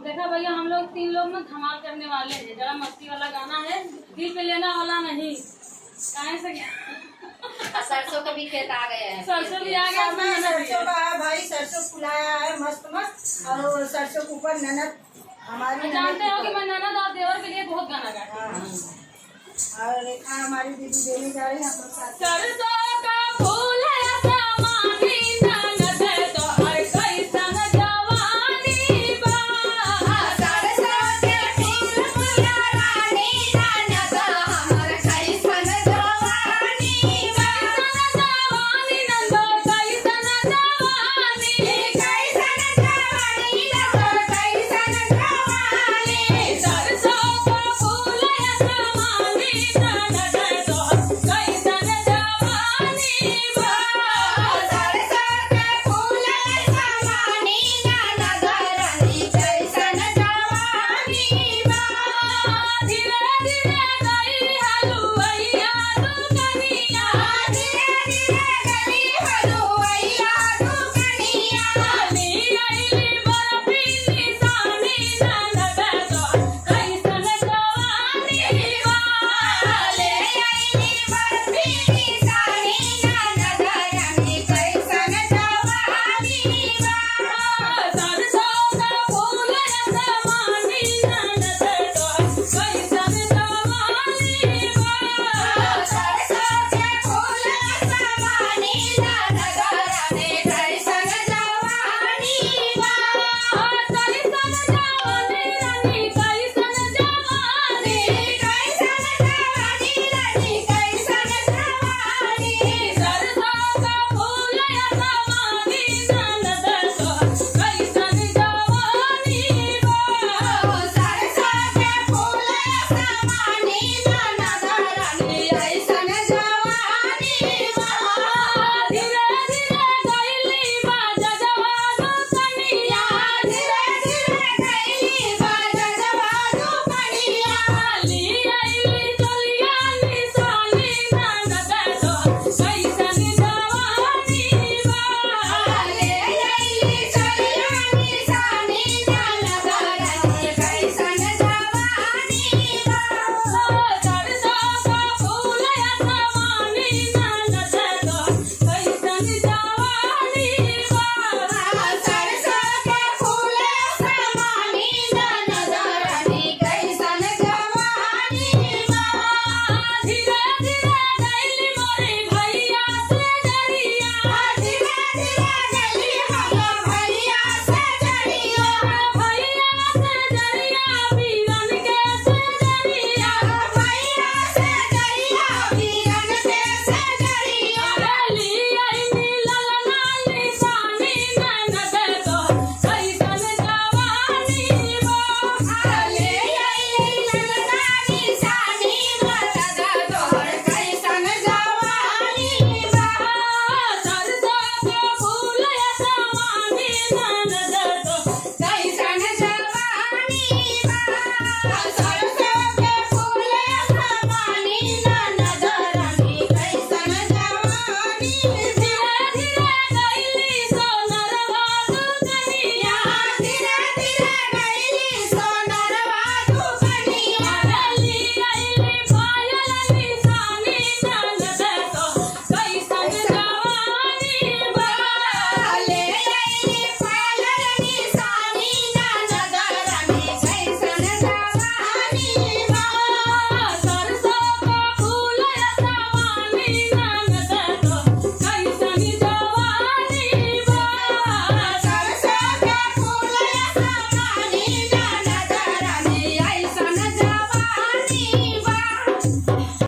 देखा भैया, हम लोग 3 लोग ना धमाल करने वाले हैं। जरा मस्ती वाला गाना है, दिल पे लेना वाला नहीं। कहाँ से सरसों का भी खेत आ गया है। सरसों भी आ गया। सरसों का है भाई, सरसों फुलाया है मस्त मस्त। और सरसों के ऊपर ननद हमारी जानते हो कि मैं ननद और देवर के लिए बहुत गाना गाती हूँ। और रेखा हमारी दीदी देने जा रही है हम लोग साथ। सरसों का फूल